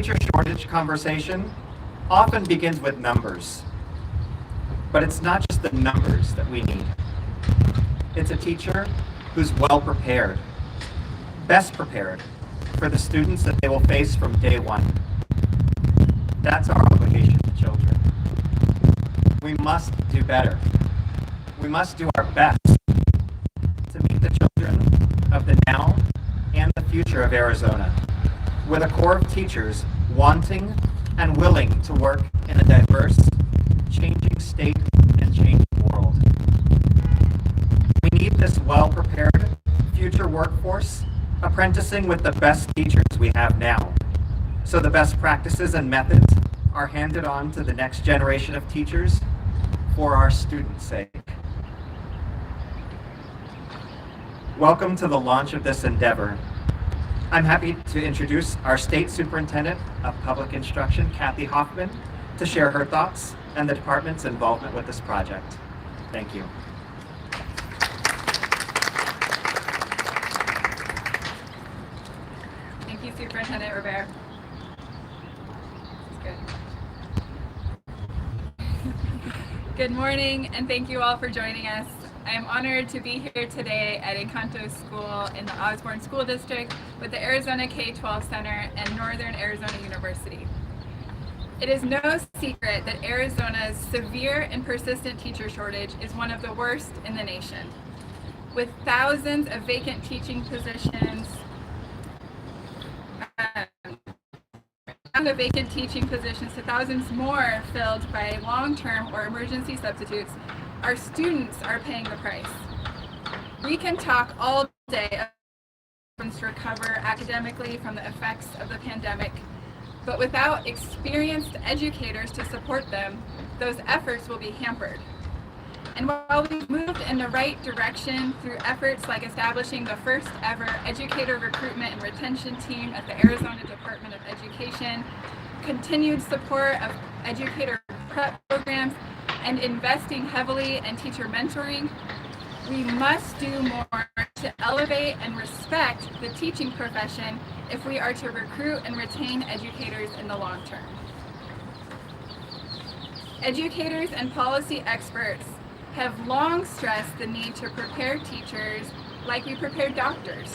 teacher shortage conversation often begins with numbers, but it's not just the numbers that we need. It's a teacher who's well prepared, best prepared for the students that they will face from day one. That's our obligation to children. We must do better. We must do our best to meet the children of the now and the future of Arizona, with a core of teachers wanting and willing to work in a diverse, changing state and changing world. We need this well-prepared future workforce apprenticing with the best teachers we have now, so the best practices and methods are handed on to the next generation of teachers for our students' sake. Welcome to the launch of this endeavor. I'm happy to introduce our State Superintendent of Public Instruction, Kathy Hoffman, to share her thoughts and the department's involvement with this project. Thank you. Thank you, Superintendent Rivera. This is good. Good morning, and thank you all for joining us. I am honored to be here today at Encanto School in the Osborne School District with the Arizona K12 Center and Northern Arizona University. It is no secret that Arizona's severe and persistent teacher shortage is one of the worst in the nation. With thousands of vacant teaching positions, to thousands more filled by long-term or emergency substitutes, our students are paying the price. We can talk all day about to recover academically from the effects of the pandemic, but without experienced educators to support them, those efforts will be hampered. And while we've moved in the right direction through efforts like establishing the first ever educator recruitment and retention team at the Arizona Department of Education, continued support of educator prep programs, and investing heavily in teacher mentoring, we must do more to elevate and respect the teaching profession if we are to recruit and retain educators in the long term. Educators and policy experts have long stressed the need to prepare teachers like we prepare doctors,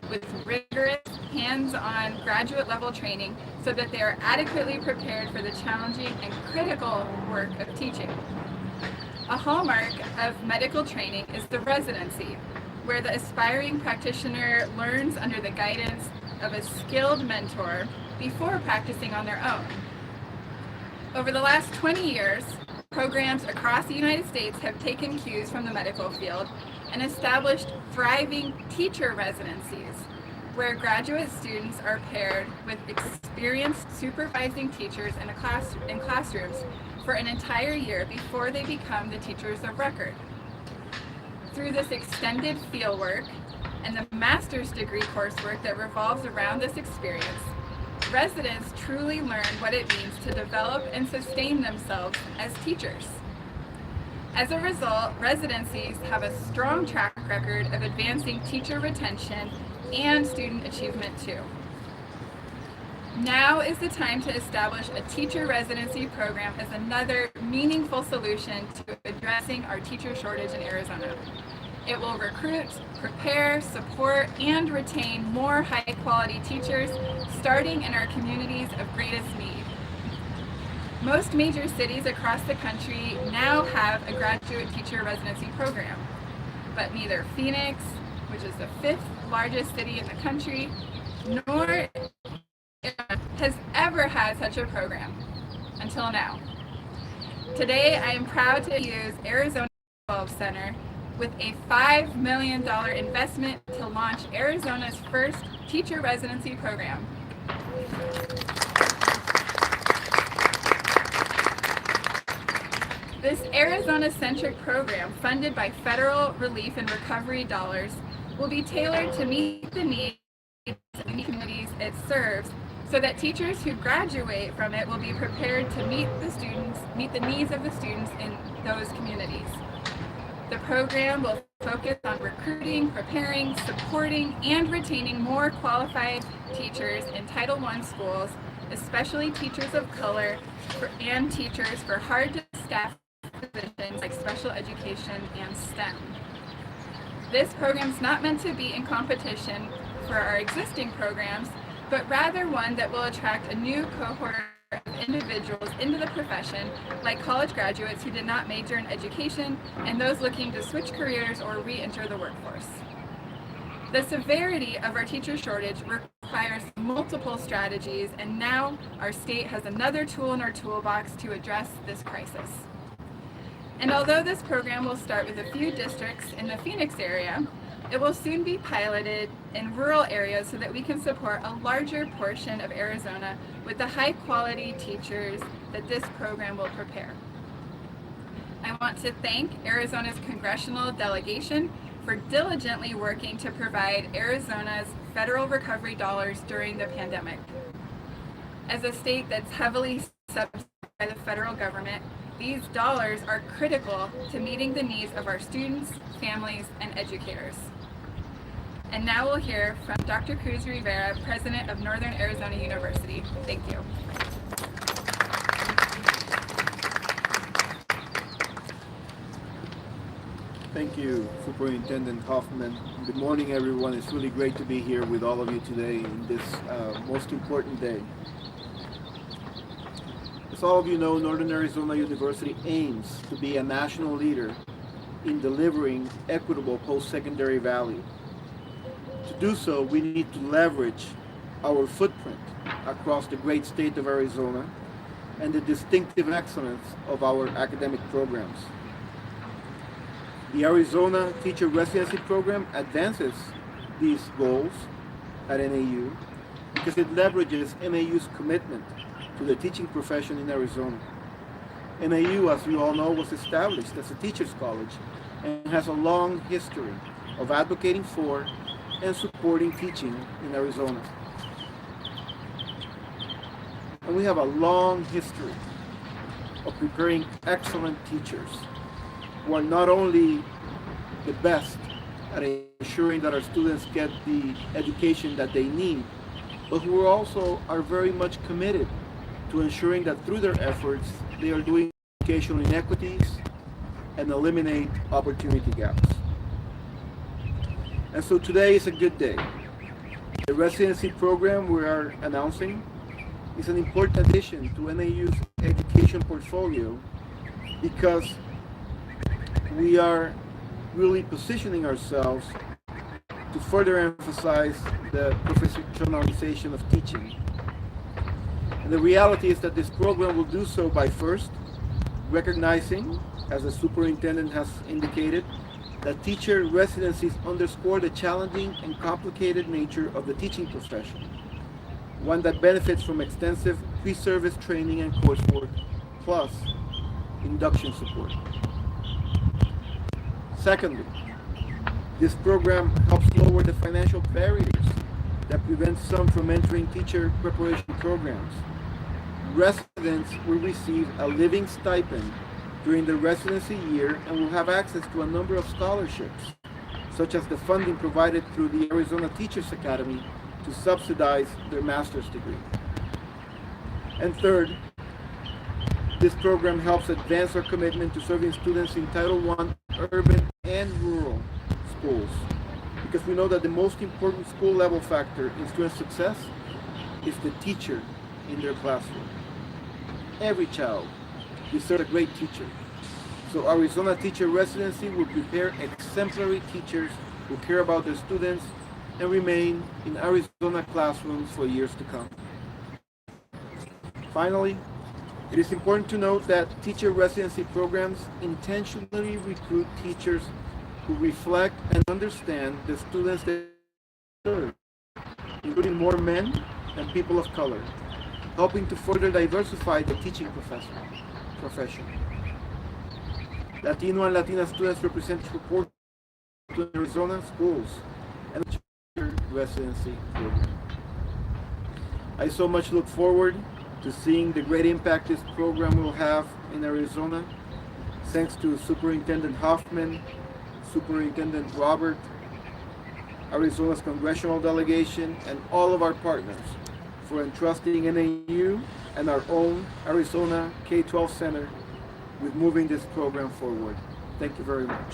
with rigorous, hands-on graduate level training so that they are adequately prepared for the challenging and critical work of teaching. A hallmark of medical training is the residency, where the aspiring practitioner learns under the guidance of a skilled mentor before practicing on their own. Over the last 20 years, programs across the United States have taken cues from the medical field and established thriving teacher residencies, where graduate students are paired with experienced supervising teachers in classrooms for an entire year before they become the teachers of record. Through this extended fieldwork and the master's degree coursework that revolves around this experience, residents truly learn what it means to develop and sustain themselves as teachers. As a result, residencies have a strong track record of advancing teacher retention and student achievement too. Now is the time to establish a teacher residency program as another meaningful solution to addressing our teacher shortage in Arizona. It will recruit, prepare, support, and retain more high-quality teachers, starting in our communities of greatest need. Most major cities across the country now have a graduate teacher residency program, but neither Phoenix, which is the 5th largest city in the country, nor has ever had such a program until now. Today, I am proud to use Arizona K12 Center with a $5 million investment to launch Arizona's first teacher residency program. This Arizona-centric program, funded by federal relief and recovery dollars, will be tailored to meet the needs of the communities it serves, so that teachers who graduate from it will be prepared to meet the needs of the students in those communities. The program will focus on recruiting, preparing, supporting, and retaining more qualified teachers in Title I schools especially teachers of color and teachers for hard-to-staff positions like special education and STEM. This program is not meant to be in competition for our existing programs, but rather one that will attract a new cohort of individuals into the profession, like college graduates who did not major in education and those looking to switch careers or re-enter the workforce. The severity of our teacher shortage requires multiple strategies, and now our state has another tool in our toolbox to address this crisis. And although this program will start with a few districts in the Phoenix area, it will soon be piloted in rural areas so that we can support a larger portion of Arizona with the high-quality teachers that this program will prepare. I want to thank Arizona's congressional delegation for diligently working to provide Arizona's federal recovery dollars during the pandemic. As a state that's heavily subsidized by the federal government, these dollars are critical to meeting the needs of our students, families, and educators. And now we'll hear from Dr. Cruz Rivera, President of Northern Arizona University. Thank you. Thank you, Superintendent Hoffman. Good morning, everyone. It's really great to be here with all of you today in this most important day. As all of you know, Northern Arizona University aims to be a national leader in delivering equitable post-secondary value. To do so, we need to leverage our footprint across the great state of Arizona and the distinctive excellence of our academic programs. The Arizona Teacher Residency Program advances these goals at NAU because it leverages NAU's commitment to the teaching profession in Arizona. NAU, as you all know, was established as a teacher's college and has a long history of advocating for and supporting teaching in Arizona. And we have a long history of preparing excellent teachers who are not only the best at ensuring that our students get the education that they need, but who also are very much committed to ensuring that through their efforts, they are doing educational inequities and eliminate opportunity gaps. And so today is a good day. The residency program we are announcing is an important addition to NAU's education portfolio because we are really positioning ourselves to further emphasize the professionalization of teaching. And the reality is that this program will do so by first recognizing, as the superintendent has indicated, that teacher residencies underscore the challenging and complicated nature of the teaching profession, one that benefits from extensive pre-service training and coursework, plus induction support. Secondly, this program helps lower the financial barriers that prevent some from entering teacher preparation programs. Residents will receive a living stipend during the residency year and will have access to a number of scholarships, such as the funding provided through the Arizona Teachers Academy to subsidize their master's degree. And third, this program helps advance our commitment to serving students in Title I urban and rural schools, because we know that the most important school level factor in student success is the teacher in their classroom. Every child deserves a great teacher. So Arizona Teacher Residency will prepare exemplary teachers who care about their students and remain in Arizona classrooms for years to come. Finally, it is important to note that teacher residency programs intentionally recruit teachers who reflect and understand the students they serve, including more men and people of color, helping to further diversify the teaching profession. Latino and Latina students represent proportions to Arizona schools and the teacher residency program. I so much look forward to seeing the great impact this program will have in Arizona. Thanks to Superintendent Hoffman, Superintendent Robert, Arizona's congressional delegation, and all of our partners for entrusting NAU and our own Arizona K12 Center with moving this program forward. Thank you very much.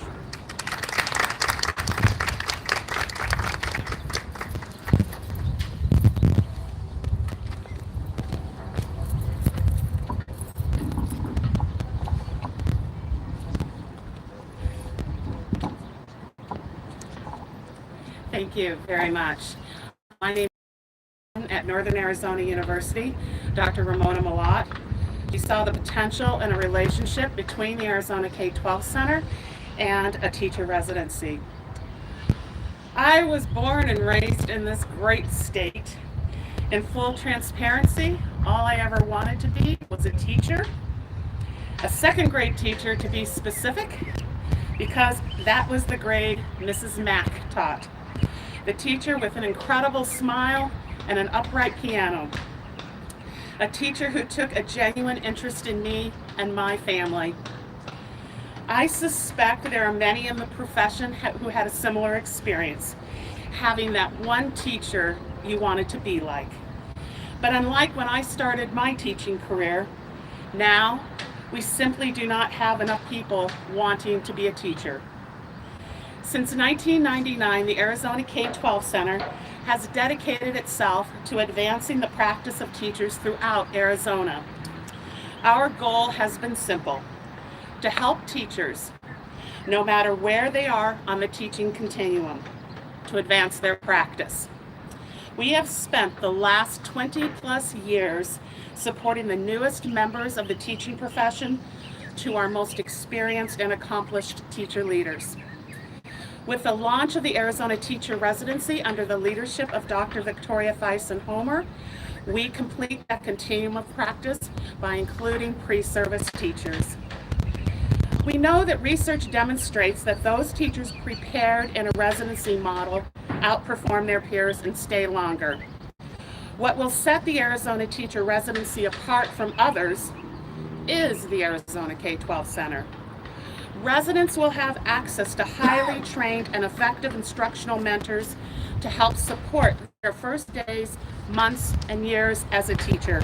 Thank you very much. My name is at Northern Arizona University, Dr. Ramona Malott. She saw the potential in a relationship between the Arizona K12 Center and a teacher residency. I was born and raised in this great state. In full transparency, all I ever wanted to be was a teacher, a second grade teacher to be specific, because that was the grade Mrs. Mack taught. The teacher with an incredible smile and an upright piano. A teacher who took a genuine interest in me and my family. I suspect there are many in the profession who had a similar experience, having that one teacher you wanted to be like. But unlike when I started my teaching career, now we simply do not have enough people wanting to be a teacher. Since 1999, the Arizona K12 Center has dedicated itself to advancing the practice of teachers throughout Arizona. Our goal has been simple: to help teachers, no matter where they are on the teaching continuum, to advance their practice. We have spent the last 20 plus years supporting the newest members of the teaching profession to our most experienced and accomplished teacher leaders. With the launch of the Arizona Teacher Residency under the leadership of Dr. Victoria Thyssen-Homer, we complete that continuum of practice by including pre-service teachers. We know that research demonstrates that those teachers prepared in a residency model outperform their peers and stay longer. What will set the Arizona Teacher Residency apart from others is the Arizona K12 Center. Residents will have access to highly trained and effective instructional mentors to help support their first days, months, and years as a teacher.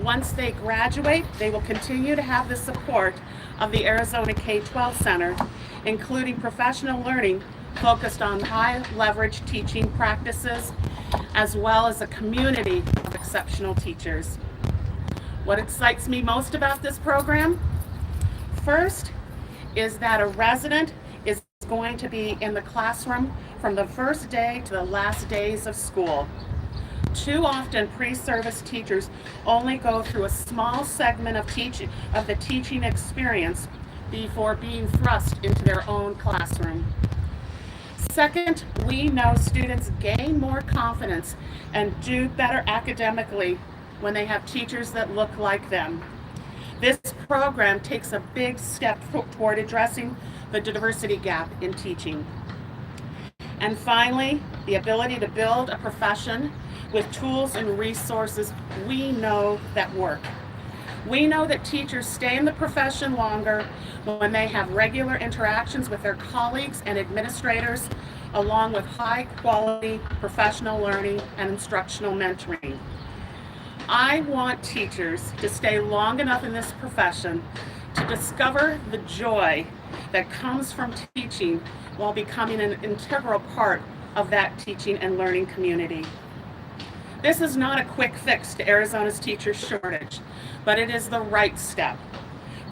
Once they graduate, they will continue to have the support of the Arizona K12 Center, including professional learning focused on high leverage teaching practices, as well as a community of exceptional teachers. What excites me most about this program? First, is that a resident is going to be in the classroom from the first day to the last days of school. Too often, pre-service teachers only go through a small segment of the teaching experience before being thrust into their own classroom. Second, we know students gain more confidence and do better academically when they have teachers that look like them. This program takes a big step toward addressing the diversity gap in teaching. And finally, the ability to build a profession with tools and resources we know that work. We know that teachers stay in the profession longer when they have regular interactions with their colleagues and administrators, along with high quality professional learning and instructional mentoring. I want teachers to stay long enough in this profession to discover the joy that comes from teaching while becoming an integral part of that teaching and learning community. This is not a quick fix to Arizona's teacher shortage, but it is the right step.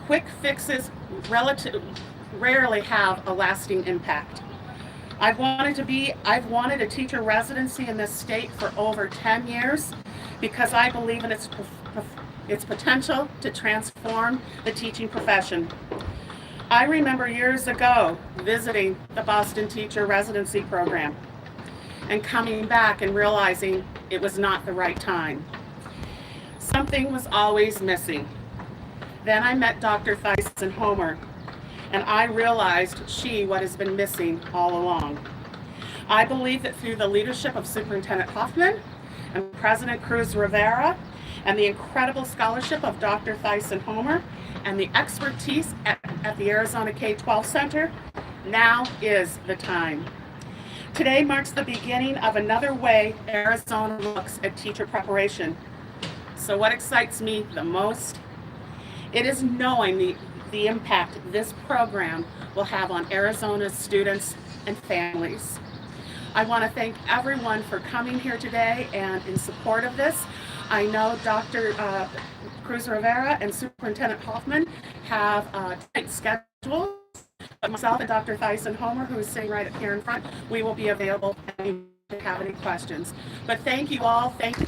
Quick fixes rarely have a lasting impact. I've wanted a teacher residency in this state for over 10 years because I believe in its potential to transform the teaching profession. I remember years ago visiting the Boston Teacher Residency Program and coming back and realizing it was not the right time. Something was always missing. Then I met Dr. Thyssen-Homer, and I realized what has been missing all along. I believe that through the leadership of Superintendent Hoffman and President Cruz Rivera, and the incredible scholarship of Dr. Thyssen-Homer, and the expertise at the Arizona K12 Center, now is the time. Today marks the beginning of another way Arizona looks at teacher preparation. So what excites me the most? It is knowing the impact this program will have on Arizona's students and families. I want to thank everyone for coming here today and in support of this. I know Dr. Cruz Rivera and Superintendent Hoffman have tight schedules, but myself and Dr. Thyssen Homer, who is sitting right up here in front, we will be available if you have any questions. But thank you all. Thank you.